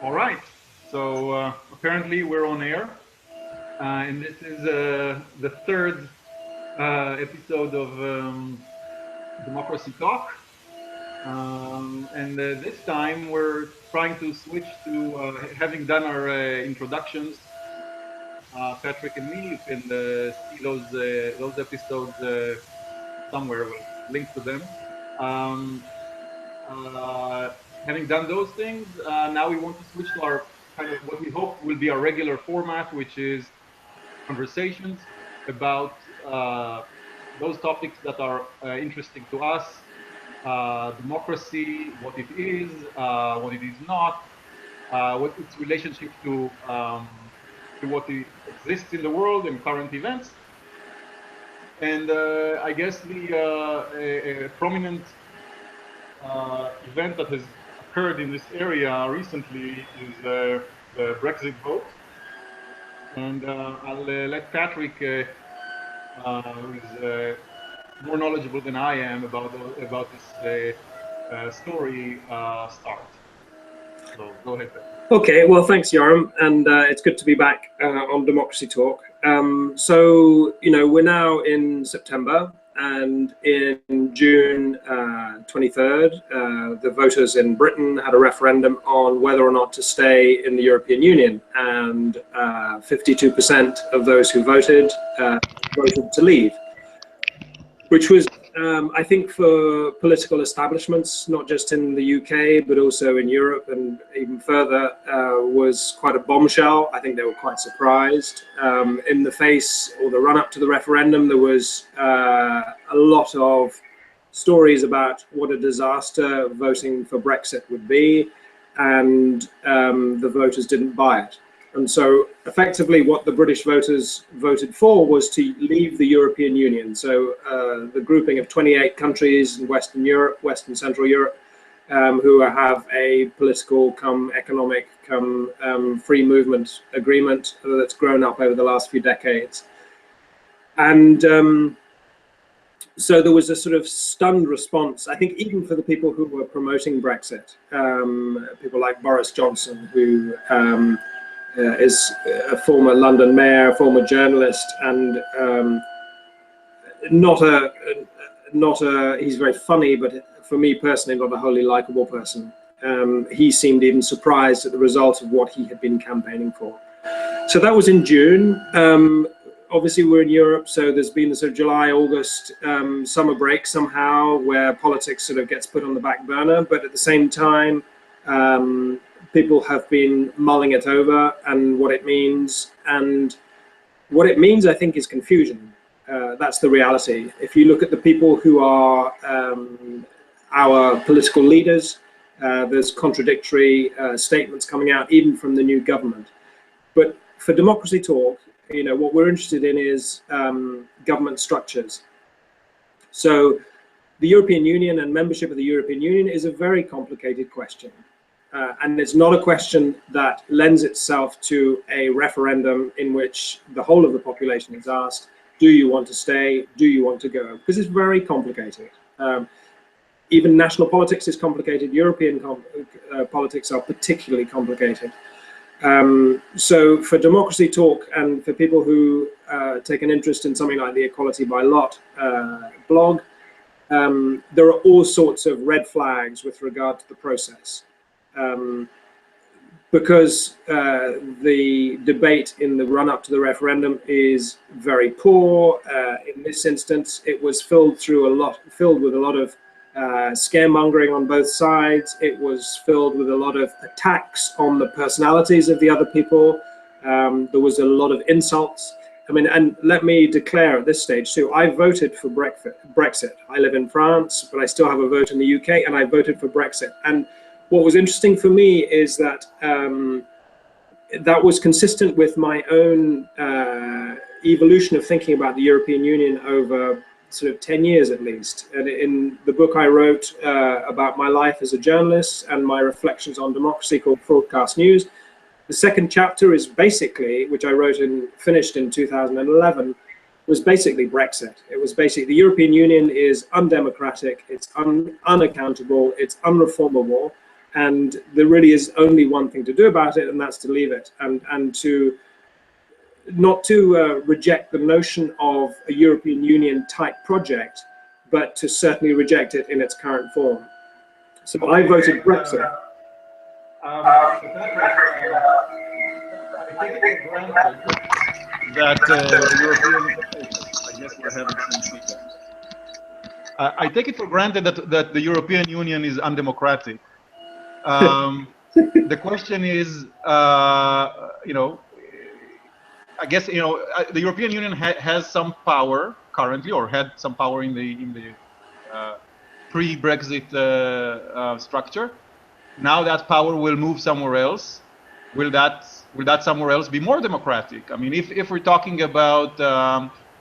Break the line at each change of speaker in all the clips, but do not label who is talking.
All right. So apparently we're on air, and this is the third episode of Democracy Talk. And this time we're trying to switch to having done our introductions. Patrick and me, you can see those episodes somewhere. We'll link to them. Um, Having done those things, now we want to switch to our kind of what we hope will be our regular format, which is conversations about those topics that are interesting to us, democracy, what it is, what it is not, what its relationship to what exists in the world and current events. And I guess a prominent event that has occurred in this area recently is the Brexit vote. And I'll let Patrick, who is more knowledgeable than I am about this story, start. So go ahead, Patrick.
Okay, well, thanks, Yoram, and it's good to be back on Democracy Talk. So, we're now in September, and in June 23rd, the voters in Britain had a referendum on whether or not to stay in the European Union, and 52% of those who voted voted to leave, which was, I think, for political establishments, not just in the UK, but also in Europe and even further, was quite a bombshell. I think they were quite surprised. In the face or the run-up to the referendum, there was a lot of stories about what a disaster voting for Brexit would be, and the voters didn't buy it. And so effectively what the British voters voted for was to leave the European Union. So the grouping of 28 countries in Western Europe, Western Central Europe, who have a political come economic come free movement agreement that's grown up over the last few decades. And so there was a sort of stunned response, I think, even for the people who were promoting Brexit, people like Boris Johnson, who is a former London mayor, former journalist, and he's very funny, but for me personally, not a wholly likable person. He seemed even surprised at the result of what he had been campaigning for. So that was in June. Obviously we're in Europe, so there's been the sort of July, August summer break somehow, where politics sort of gets put on the back burner, but at the same time, people have been mulling it over and what it means. And what it means, I think, is confusion. That's the reality. If you look at the people who are our political leaders, there's contradictory statements coming out, even from the new government. But for Democracy Talk, what we're interested in is government structures. So the European Union and membership of the European Union is a very complicated question. And it's not a question that lends itself to a referendum in which the whole of the population is asked, do you want to stay? Do you want to go? Because it's very complicated. Even national politics is complicated. European politics are particularly complicated. So for Democracy Talk and for people who take an interest in something like the Equality by Lot blog, there are all sorts of red flags with regard to the process. Because the debate in the run-up to the referendum is very poor. In this instance, it was filled with a lot of scaremongering on both sides. It was filled with a lot of attacks on the personalities of the other people. There was a lot of insults. I mean, and let me declare at this stage too, I voted for Brexit. I live in France, but I still have a vote in the UK, and I voted for Brexit. And what was interesting for me is that that was consistent with my own evolution of thinking about the European Union over sort of 10 years at least. And in the book I wrote about my life as a journalist and my reflections on democracy called Broadcast News, the second chapter is basically, which I wrote and finished in 2011, was basically Brexit. It was basically the European Union is undemocratic, it's unaccountable, it's unreformable. And there really is only one thing to do about it, and that's to leave it, and to not to reject the notion of a European Union type project, but to certainly reject it in its current form. So okay, I voted Brexit.
So Patrick, I take it for granted that the European, I guess we're having some feedback. I take it for granted that the European Union is undemocratic. The question is, you know, I guess, you know, the European Union has some power currently, or had some power in the pre-Brexit structure. Now that power will move somewhere else. Will that somewhere else be more democratic? I mean, if we're talking about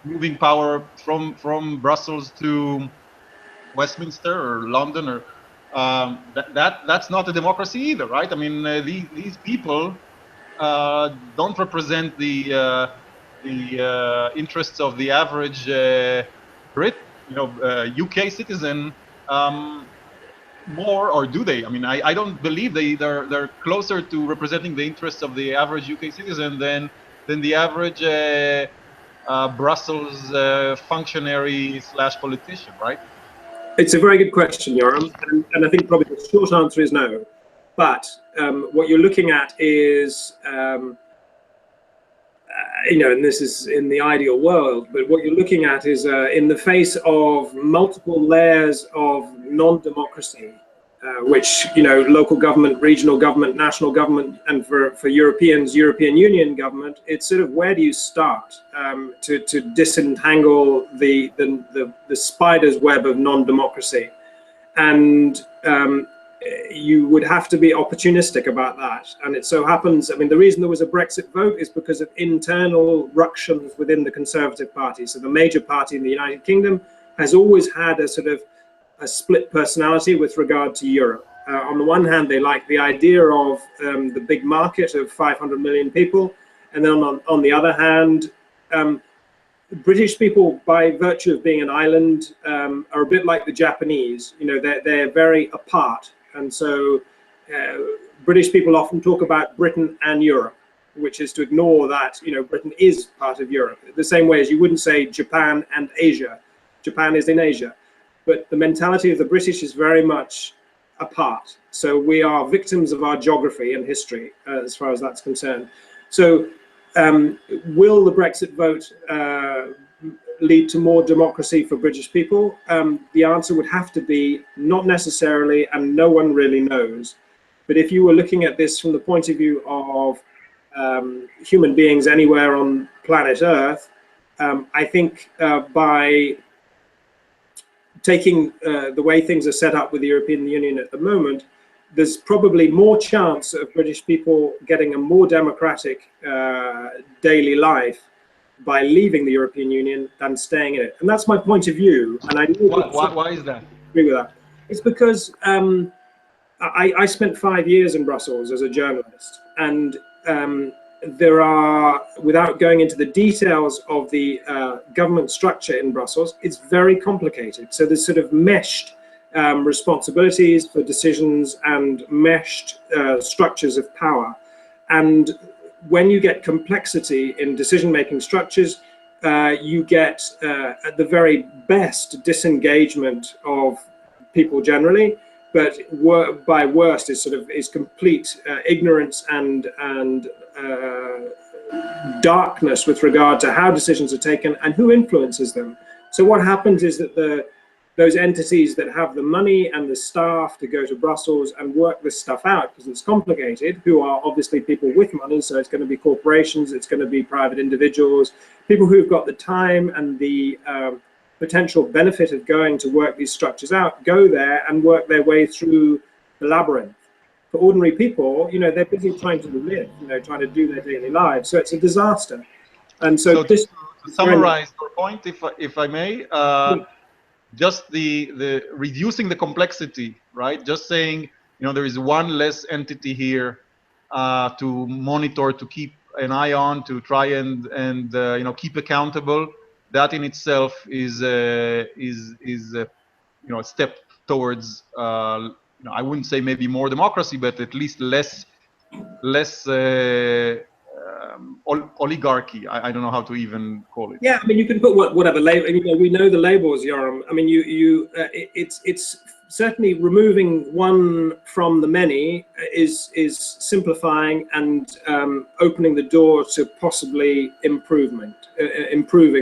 moving power from Brussels to Westminster or London, or that's not a democracy either, right? I mean, these people don't represent the interests of the average Brit, you know, UK citizen. More, or do they? I mean, I don't believe they're closer to representing the interests of the average UK citizen than the average Brussels functionary / politician, right?
It's a very good question, Yoram, and I think probably the short answer is no. But what you're looking at is, you know, and this is in the ideal world, but what you're looking at is in the face of multiple layers of non-democracy, which, you know, local government, regional government, national government, and for Europeans, European Union government, it's sort of, where do you start to disentangle the spider's web of non-democracy? And you would have to be opportunistic about that. And it so happens, I mean, the reason there was a Brexit vote is because of internal ructions within the Conservative Party. So the major party in the United Kingdom has always had a sort of a split personality with regard to Europe. On the one hand, they like the idea of the big market of 500 million people. And then on the other hand, British people, by virtue of being an island, are a bit like the Japanese. You know, they're very apart. And so British people often talk about Britain and Europe, which is to ignore that, you know, Britain is part of Europe. The same way as you wouldn't say Japan and Asia. Japan is in Asia. But the mentality of the British is very much apart. So we are victims of our geography and history as far as that's concerned. So will the Brexit vote lead to more democracy for British people? The answer would have to be not necessarily, and no one really knows. But if you were looking at this from the point of view of human beings anywhere on planet Earth, I think by taking the way things are set up with the European Union at the moment, there's probably more chance of British people getting a more democratic daily life by leaving the European Union than staying in it. And that's my point of view. And I know
why is that?
Agree with that. It's because I spent 5 years in Brussels as a journalist, and there are, without going into the details of the government structure in Brussels, it's very complicated. So there's sort of meshed responsibilities for decisions and meshed structures of power. And when you get complexity in decision-making structures, you get, at the very best, disengagement of people generally, but by worst is complete ignorance and darkness with regard to how decisions are taken and who influences them. So what happens is that those entities that have the money and the staff to go to Brussels and work this stuff out, because it's complicated, who are obviously people with money, so it's going to be corporations, it's going to be private individuals, people who've got the time and the potential benefit of going to work these structures out, go there and work their way through the labyrinth. For ordinary people, you know, they're busy trying to live, you know, trying to do their daily lives, so it's a disaster. And so this,
to summarize your point, if I may, just the reducing the complexity, right? Just saying, you know, there is one less entity here to monitor, to keep an eye on, to try and you know, keep accountable. That in itself is you know, a step towards I wouldn't say maybe more democracy, but at least less oligarchy. I don't know how to even call it.
Yeah, I mean, you can put whatever label. We know the labels, Yoram. I mean, it's certainly removing one from the many is simplifying and opening the door to possibly improving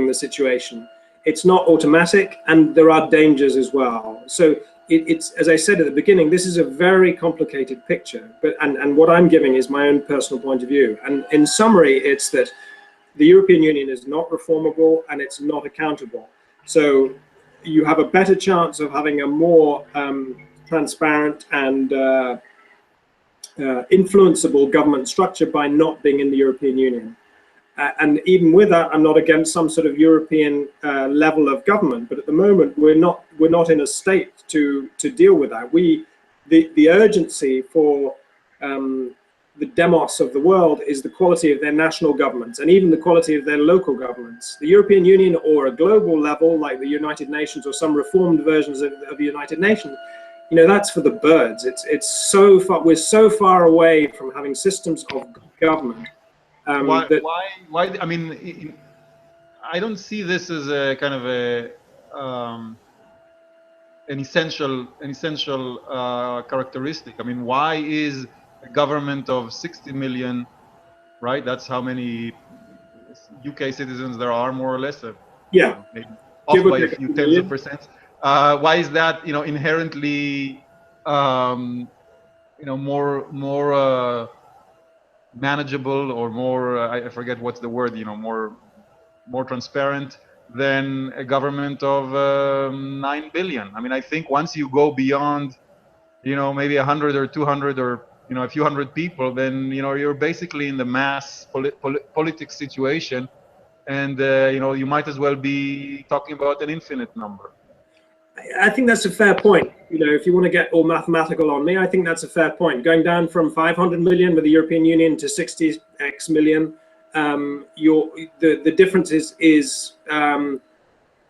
the situation. It's not automatic, and there are dangers as well. So it's, as I said at the beginning, this is a very complicated picture. And what I'm giving is my own personal point of view. And in summary, it's that the European Union is not reformable and it's not accountable. So you have a better chance of having a more transparent and influenceable government structure by not being in the European Union. And even with that, I'm not against some sort of European level of government, but at the moment we're not in a state to deal with that. The urgency for the demos of the world is the quality of their national governments and even the quality of their local governments. The European Union or a global level like the United Nations or some reformed versions of the United Nations, that's for the birds. It's so far, we're so far away from having systems of government.
Why? I mean, I don't see this as a kind of an essential characteristic. I mean, why is a government of 60 million, right? That's how many UK citizens there are, more or less.
Yeah,
maybe off by a few tens of percent. Why is that, inherently, more manageable or more, I forget what's the word, more transparent than a government of 9 billion. I mean, I think once you go beyond, maybe 100 or 200 or, a few hundred people, then, you're basically in the mass politics situation. And, you might as well be talking about an infinite number.
I think that's a fair point. If you want to get all mathematical on me, I think that's a fair point. Going down from 500 million with the European Union to 60x million, the difference is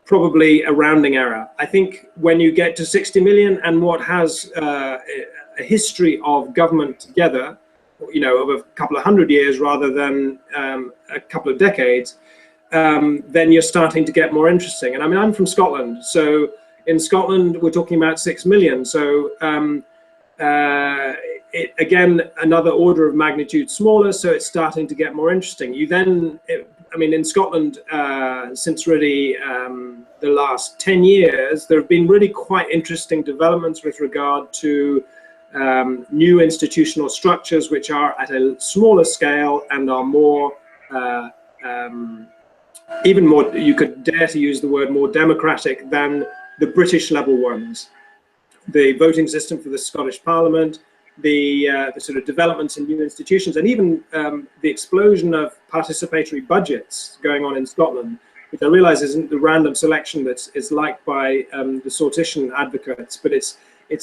probably a rounding error. I think when you get to 60 million and what has a history of government together, of a couple of hundred years rather than a couple of decades, then you're starting to get more interesting. And I mean, I'm from Scotland, so in Scotland we're talking about 6 million. So again, another order of magnitude smaller, so it's starting to get more interesting. I mean, in Scotland, since really the last 10 years, there have been really quite interesting developments with regard to new institutional structures, which are at a smaller scale and are more, even more, you could dare to use the word more democratic than the British level ones. The voting system for the Scottish Parliament, the sort of developments in new institutions, and even the explosion of participatory budgets going on in Scotland, which I realize isn't the random selection that is liked by the sortition advocates, but it's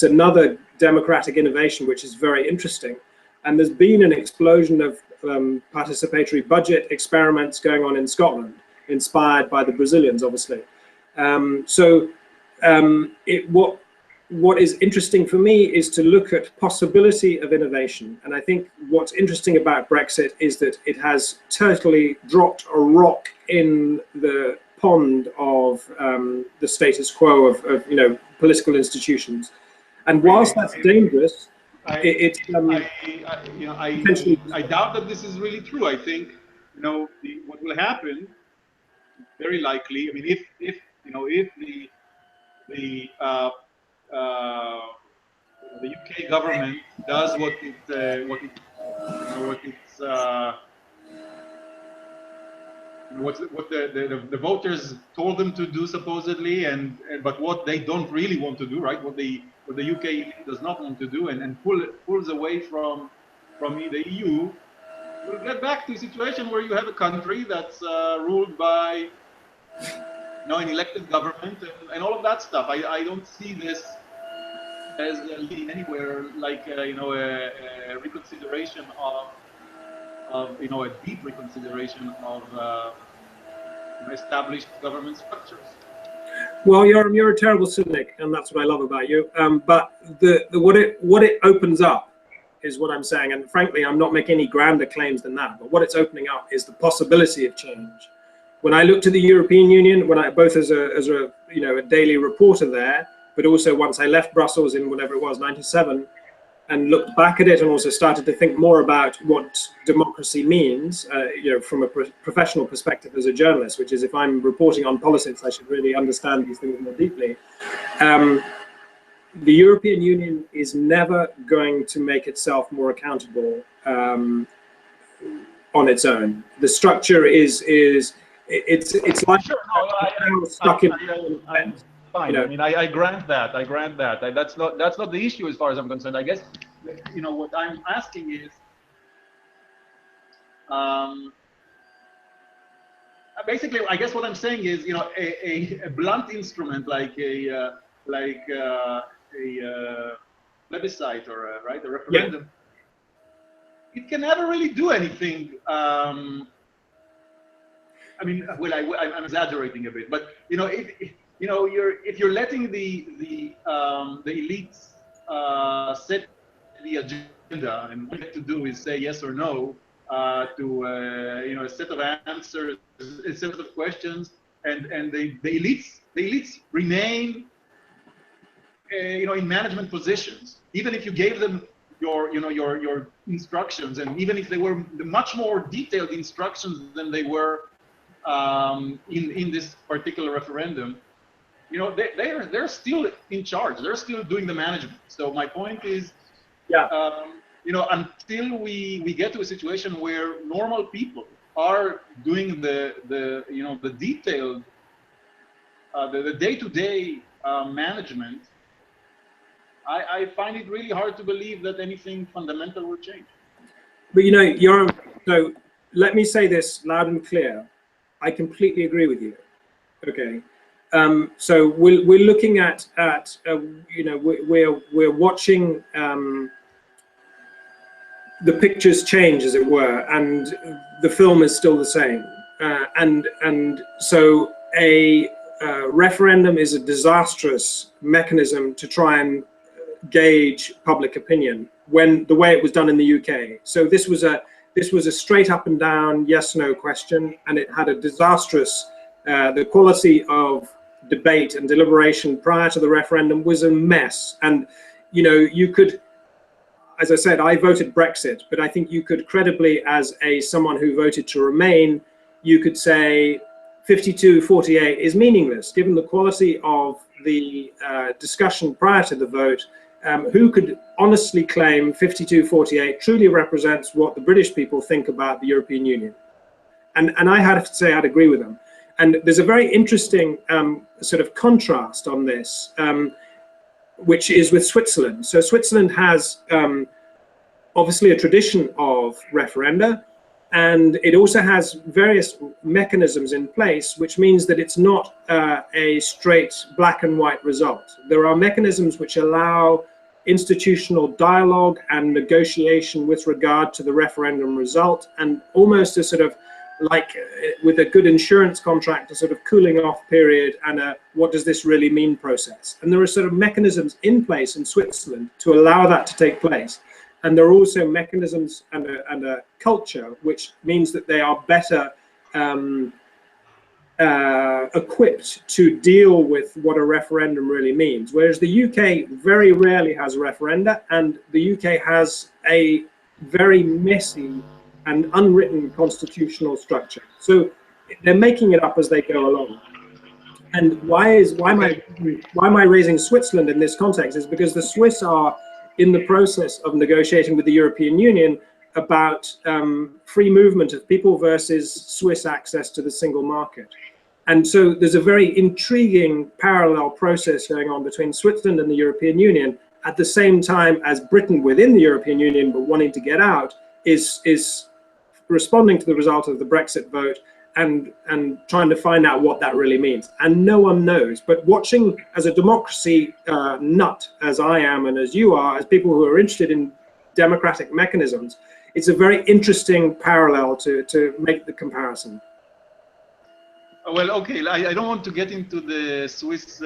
another democratic innovation which is very interesting. And there's been an explosion of participatory budget experiments going on in Scotland, inspired by the Brazilians, obviously. What is interesting for me is to look at possibility of innovation. And I think what's interesting about Brexit is that it has totally dropped a rock in the pond of the status quo of political institutions. And whilst that's dangerous, I
doubt that this is really true. I think, what will happen, very likely, I mean, if the UK government does what the voters told them to do supposedly, but what they don't really want to do, right? What the UK does not want to do, and pulls away from the EU, we'll get back to a situation where you have a country that's ruled by an elected government and all of that stuff. I don't see this as leading anywhere like a reconsideration of a deep reconsideration of established government structures.
Well, you're a terrible cynic, and that's what I love about you. But what it opens up is what I'm saying, and frankly, I'm not making any grander claims than that. But what it's opening up is the possibility of change. When I look to the European Union, when I both as a a daily reporter there, but also once I left Brussels in whatever it was, '97, and looked back at it, and also started to think more about what democracy means, from a professional perspective as a journalist, which is if I'm reporting on politics, I should really understand these things more deeply. The European Union is never going to make itself more accountable on its own. The structure it's like
Sure, no,
stuck in.
Fine. I mean, I grant that. I grant that. That's not the issue as far as I'm concerned. I guess, what I'm asking is, basically, I guess what I'm saying is, a blunt instrument like a plebiscite or a referendum, it can never really do anything. I mean, well, I'm exaggerating a bit, but if you're letting the elites set the agenda, and what you have to do is say yes or no to a set of answers, a set of questions, and the elites remain in management positions, even if you gave them your instructions, and even if they were much more detailed instructions than they were in this particular referendum. They're still in charge. They're still doing the management. So my point is, until we get to a situation where normal people are doing the detailed, the day-to-day management, I find it really hard to believe that anything fundamental will change.
But Yoram, so let me say this loud and clear. I completely agree with you. Okay. So we're looking at we're watching the pictures change, as it were, and the film is still the same. And so a referendum is a disastrous mechanism to try and gauge public opinion, when the way it was done in the UK. So this was a straight up and down yes/no question, and it had a disastrous. The quality of debate and deliberation prior to the referendum was a mess. And you could, as I said, I voted Brexit, but I think you could credibly, as someone who voted to remain, you could say 52-48 is meaningless, given the quality of the discussion prior to the vote. Who could honestly claim 52-48 truly represents what the British people think about the European Union? And I have to say I'd agree with them. And there's a very interesting sort of contrast on this, which is with Switzerland. So Switzerland has obviously a tradition of referenda, and it also has various mechanisms in place, which means that it's not a straight black and white result. There are mechanisms which allow institutional dialogue and negotiation with regard to the referendum result, and almost a sort of like with a good insurance contract, a sort of cooling off period and a what does this really mean process. And there are sort of mechanisms in place in Switzerland to allow that to take place. And there are also mechanisms and a culture which means that they are better equipped to deal with what a referendum really means. Whereas the UK very rarely has a referenda, and the UK has a very messy and unwritten constitutional structure. So they're making it up as they go along. And why am I raising Switzerland in this context is because the Swiss are in the process of negotiating with the European Union about free movement of people versus Swiss access to the single market. And so there's a very intriguing parallel process going on between Switzerland and the European Union at the same time as Britain within the European Union but wanting to get out is responding to the result of the Brexit vote and trying to find out what that really means. And no one knows. But watching as a democracy nut, as I am and as you are, as people who are interested in democratic mechanisms, it's a very interesting parallel to make the comparison.
well, okay. I don't want to get into the Swiss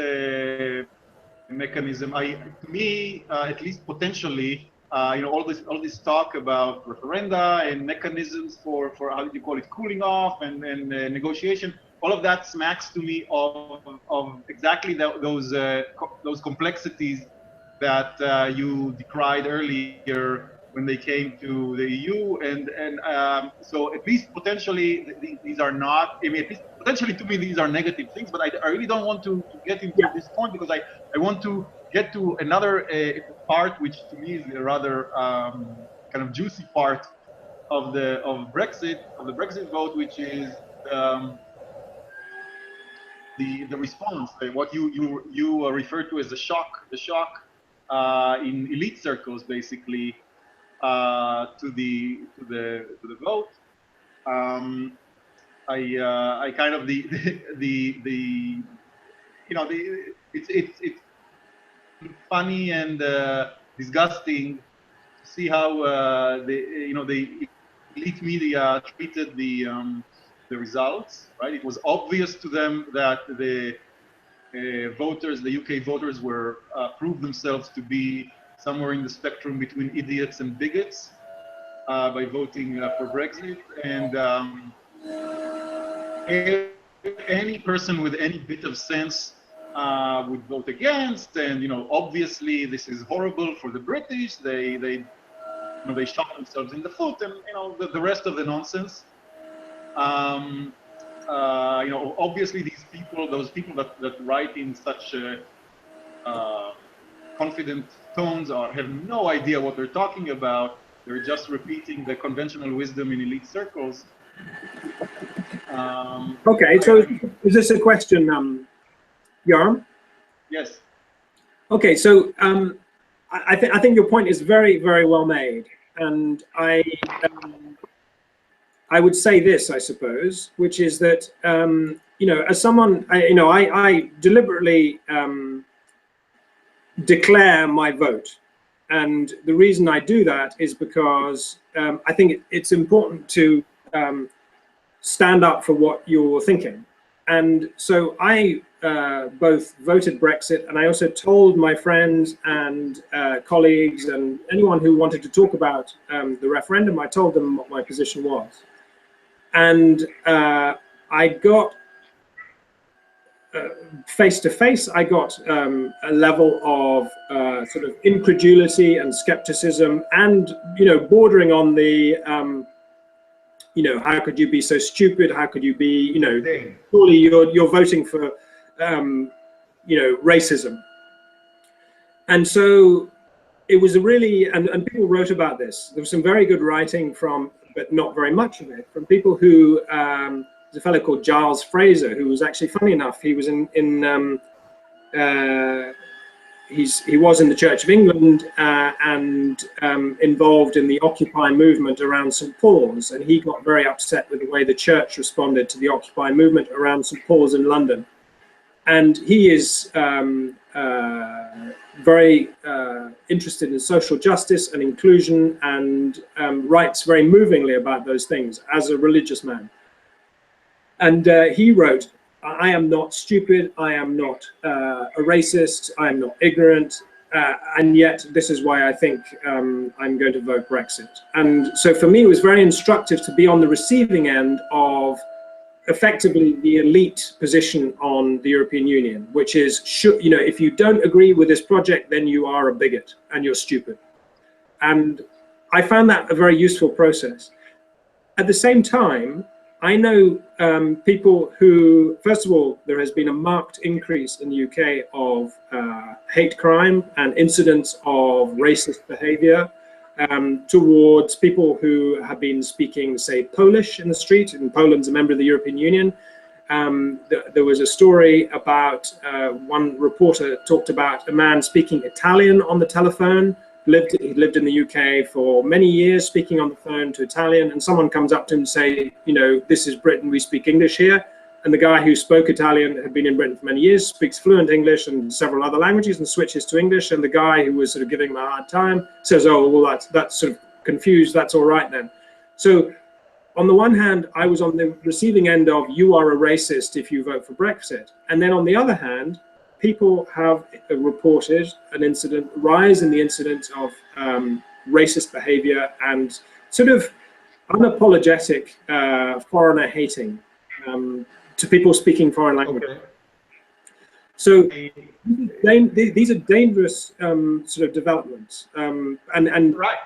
mechanism. To me, at least potentially, all this talk about referenda and mechanisms for how do you call it, cooling off and negotiation. All of that smacks to me of exactly those complexities that you decried earlier when they came to the EU, and so at least potentially these are not. I mean, at least potentially to me these are negative things, but I really don't want to get into
Yeah.
this point because I want to get to another part, which to me is a rather kind of juicy part of the Brexit vote, which is the response, what you refer to as the shock in elite circles, basically, to the vote. I kind of the it's funny and disgusting to see how the elite media treated the results. Right, it was obvious to them that the voters, the UK voters, were proved themselves to be somewhere in the spectrum between idiots and bigots by voting for Brexit, and any person with any bit of sense would vote against. And obviously, this is horrible for the British. They shot themselves in the foot, and the rest of the nonsense. Obviously, those people that write in such confident tones have no idea what they're talking about. They're just repeating the conventional wisdom in elite circles.
Okay, so is this a question, Yoram?
Yes.
Okay, so I think your point is very, very well made, and I would say this, I suppose, which is that as someone, I deliberately declare my vote, and the reason I do that is because I think it's important to stand up for what you're thinking. And so I both voted Brexit, and I also told my friends and colleagues and anyone who wanted to talk about the referendum, I told them what my position was. And I got face to face, I got a level of sort of incredulity and skepticism, and bordering on the how could you be so stupid? How could you be surely you're voting for racism? And so it was a really, and people wrote about this. There was some very good writing from, but not very much of it, from people who. There's a fellow called Giles Fraser, who was actually, funny enough, he was he was in the Church of England and involved in the Occupy movement around St. Paul's, and he got very upset with the way the church responded to the Occupy movement around St. Paul's in London. And he is very interested in social justice and inclusion, and writes very movingly about those things as a religious man. And he wrote, I am not stupid, I am not a racist, I am not ignorant, and yet this is why I think I'm going to vote Brexit. And so for me, it was very instructive to be on the receiving end of effectively the elite position on the European Union, which is, if you don't agree with this project, then you are a bigot and you're stupid. And I found that a very useful process. At the same time, I know people who, first of all, there has been a marked increase in the UK of hate crime and incidents of racist behavior towards people who have been speaking, say, Polish in the street, and Poland's a member of the European Union. There was a story about, one reporter talked about a man speaking Italian on the telephone. He lived in the UK for many years, speaking on the phone to Italian, and someone comes up to him and say, this is Britain, we speak English here. And the guy who spoke Italian had been in Britain for many years, speaks fluent English and several other languages, and switches to English. And the guy who was sort of giving him a hard time says, oh, well, that's sort of confused, that's all right then. So on the one hand, I was on the receiving end of "you are a racist if you vote for Brexit," and then on the other hand, people have reported an incident, rise in the incidence of racist behaviour and sort of unapologetic foreigner hating to people speaking foreign languages.
Okay.
So these are dangerous sort of developments, and
right.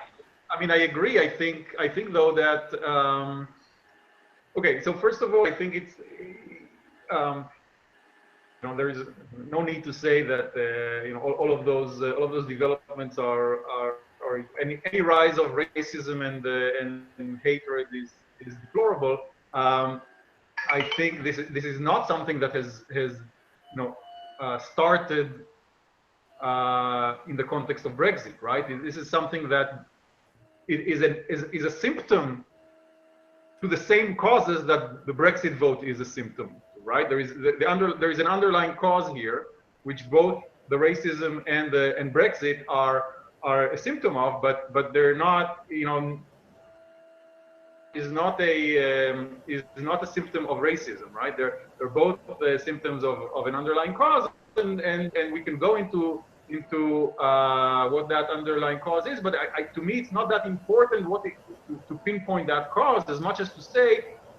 I mean, I agree. I think though that okay. So first of all, I think it's you know, there is no need to say that you know all of those developments are any rise of racism and hatred is deplorable. I think this is not something that has you know started in the context of Brexit, right? This is something that is a symptom to the same causes that the Brexit vote is a symptom, right? There is there is an underlying cause here, which both the racism and Brexit are a symptom of, but they're not, you know, is not a symptom of racism, right? They're both symptoms of an underlying cause, and we can go into what that underlying cause is, but to me it's not that important to pinpoint that cause as much as to say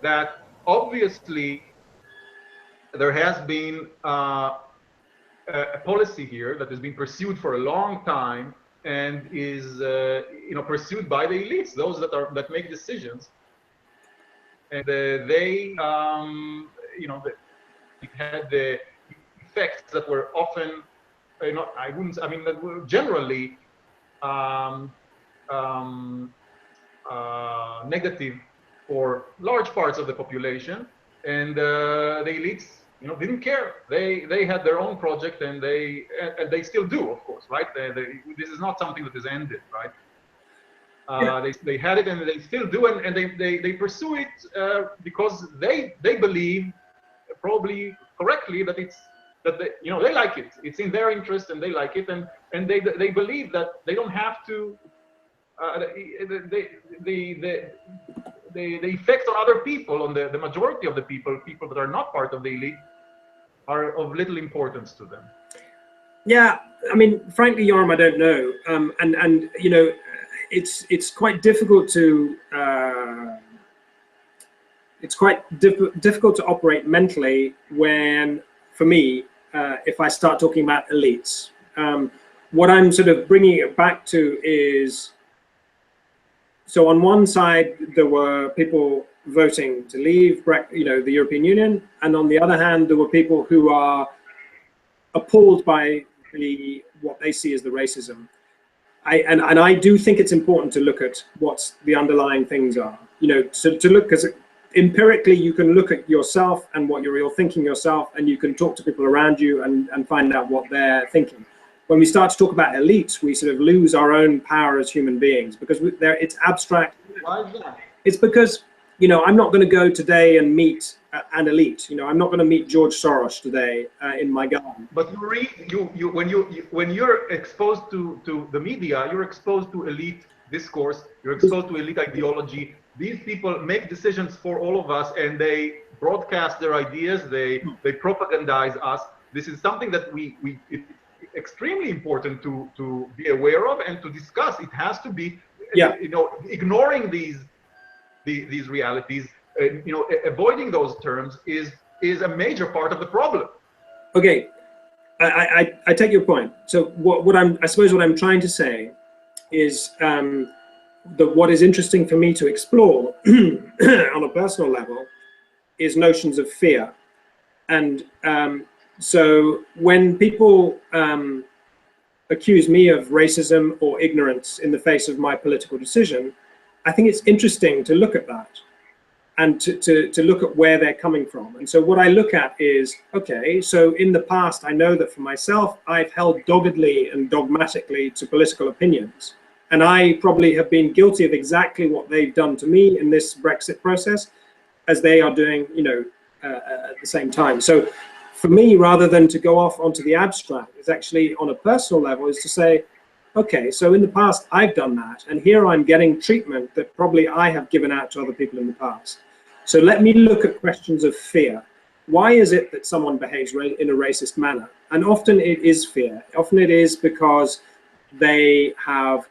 that obviously there has been a policy here that has been pursued for a long time and is you know pursued by the elites, those that make decisions, and they you know it had the effects that were often not, I wouldn't, I mean, that were generally negative for large parts of the population, and the elites, you know, didn't care. They had their own project, and they still do, of course, right? This is not something that has ended, right? They had it, and they still do, and they pursue it because they believe, probably correctly, that it's that they, you know, they like it. It's in their interest, and they like it, and they believe that they don't have to. The effect on other people, on the majority of the people that are not part of the elite, are of little importance to them.
Yeah, I mean, frankly, Yoram, I don't know, and you know, it's quite difficult to difficult to operate mentally when, for me, if I start talking about elites. What I'm sort of bringing it back to is, so on one side there were people voting to leave, you know, the European Union, and on the other hand there were people who are appalled by what they see as the racism. And I do think it's important to look at what the underlying things are. You know, to look, because empirically you can look at yourself and what you're thinking yourself, and you can talk to people around you and find out what they're thinking. When we start to talk about elites, we sort of lose our own power as human beings, because it's abstract.
Why is that?
It's because, you know, I'm not going to go today and meet an elite. You know, I'm not going to meet George Soros today in my garden.
But you read, when you're exposed to the media, you're exposed to elite discourse. You're exposed to elite ideology. These people make decisions for all of us, and they broadcast their ideas. They propagandize us. This is something that it's extremely important to be aware of and to discuss. It has to be,
yeah,
you know, ignoring these realities, you know, avoiding those terms is a major part of the problem.
Okay, I take your point. So I suppose what I'm trying to say is that what is interesting for me to explore on a personal level is notions of fear. And so when people accuse me of racism or ignorance in the face of my political decision, I think it's interesting to look at that and to look at where they're coming from. And so what I look at is, okay, so in the past, I know that for myself, I've held doggedly and dogmatically to political opinions. And I probably have been guilty of exactly what they've done to me in this Brexit process, as they are doing, you know, at the same time. So for me, rather than to go off onto the abstract, it's actually on a personal level, is to say, okay, so in the past I've done that, and here I'm getting treatment that probably I have given out to other people in the past. So let me look at questions of fear. Why is it that someone behaves in a racist manner? And often it is fear. Often it is because they have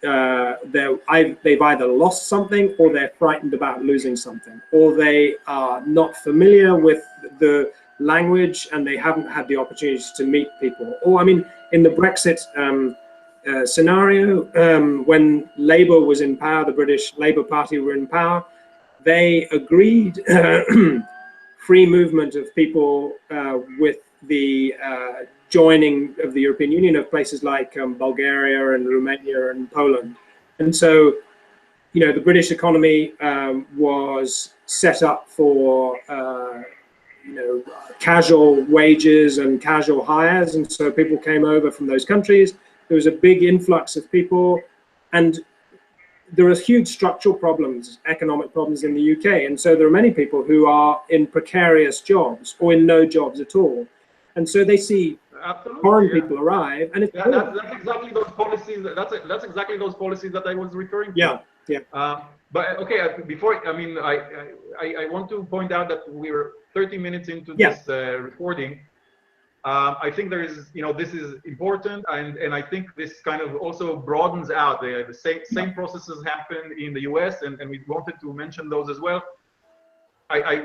they've either lost something, or they're frightened about losing something, or they are not familiar with the language and they haven't had the opportunity to meet people. Or, I mean, in the Brexit scenario, when Labour was in power, the British Labour Party were in power, they agreed free movement of people with the joining of the European Union of places like Bulgaria and Romania and Poland. And so, you know, the British economy was set up for, you know, casual wages and casual hires. And so people came over from those countries. There was a big influx of people. And there are huge structural problems, economic problems in the UK. And so there are many people who are in precarious jobs or in no jobs at all. And so they see foreign people arrive, and it's
that's exactly those policies. That's exactly those policies that I was referring to. But okay, before, I mean, I want to point out that we're 30 minutes into this recording. I think there is, you know, this is important, and I think this kind of also broadens out. The same processes happen in the US, and we wanted to mention those as well. I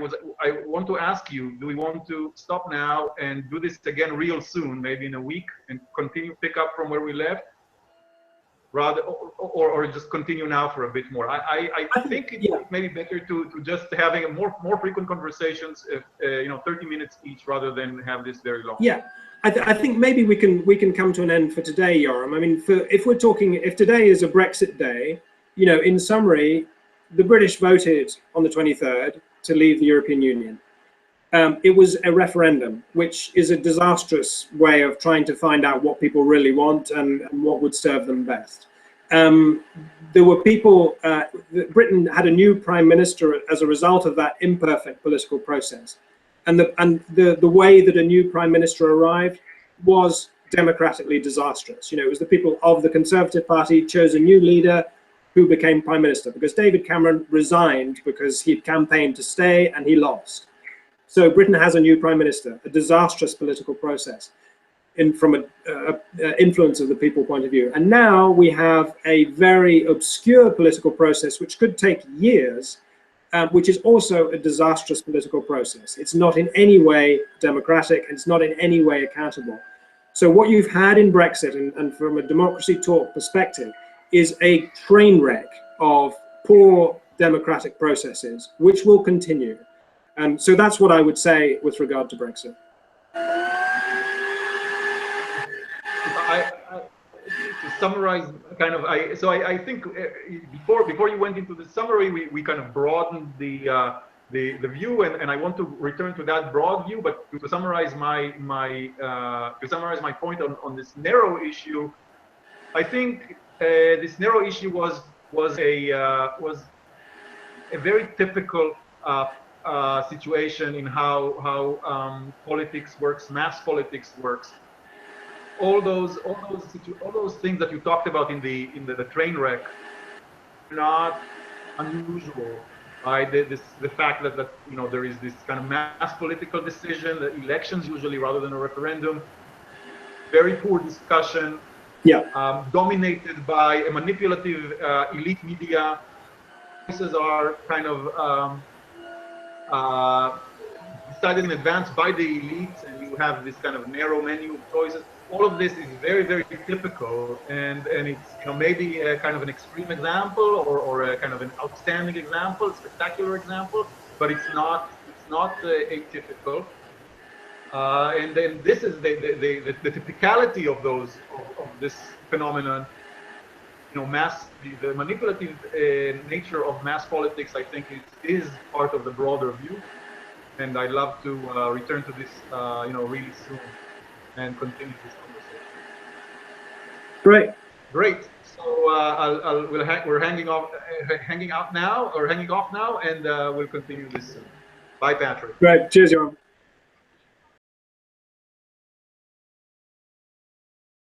want to ask you, do we want to stop now and do this again real soon, maybe in a week, and pick up from where we left, rather, or just continue now for a bit more? I think it may be better to just having a more frequent conversations, you know, 30 minutes each, rather than have this very long.
Yeah, I think maybe we can come to an end for today, Yoram. I mean, if today is a Brexit day, you know, in summary, the British voted on the 23rd to leave the European Union. It was a referendum, which is a disastrous way of trying to find out what people really want and what would serve them best. There were people, Britain had a new prime minister as a result of that imperfect political process. And the way that a new prime minister arrived was democratically disastrous. You know, it was the people of the Conservative Party chose a new leader who became prime minister, because David Cameron resigned because he'd campaigned to stay and he lost. So Britain has a new prime minister, a disastrous political process from an influence of the people point of view. And now we have a very obscure political process which could take years, which is also a disastrous political process. It's not in any way democratic, and it's not in any way accountable. So what you've had in Brexit, and from a democracy talk perspective, is a train wreck of poor democratic processes, which will continue. So that's what I would say with regard to Brexit.
To summarize, kind of, I think before you went into the summary, we kind of broadened the view, and I want to return to that broad view. But to summarize my point on this narrow issue, I think this narrow issue was a very typical situation in how politics works, mass politics works. All those things that you talked about in the train wreck are not unusual. Right? The fact that you know, there is this kind of mass political decision, the elections usually rather than a referendum, very poor discussion, dominated by a manipulative elite media. Choices are kind of decided in advance by the elites, and you have this kind of narrow menu of choices. All of this is very, very typical, and it's, you know, maybe a kind of an extreme example, or a kind of an outstanding example, spectacular example, but it's not atypical. And then this is the typicality of this phenomenon. You know, the manipulative nature of mass politics, I think, is part of the broader view, and I'd love to return to this, you know, really soon, and continue this conversation. Great. So we're hanging off now, and we'll continue this soon. Bye, Patrick.
Great. Cheers, Joram.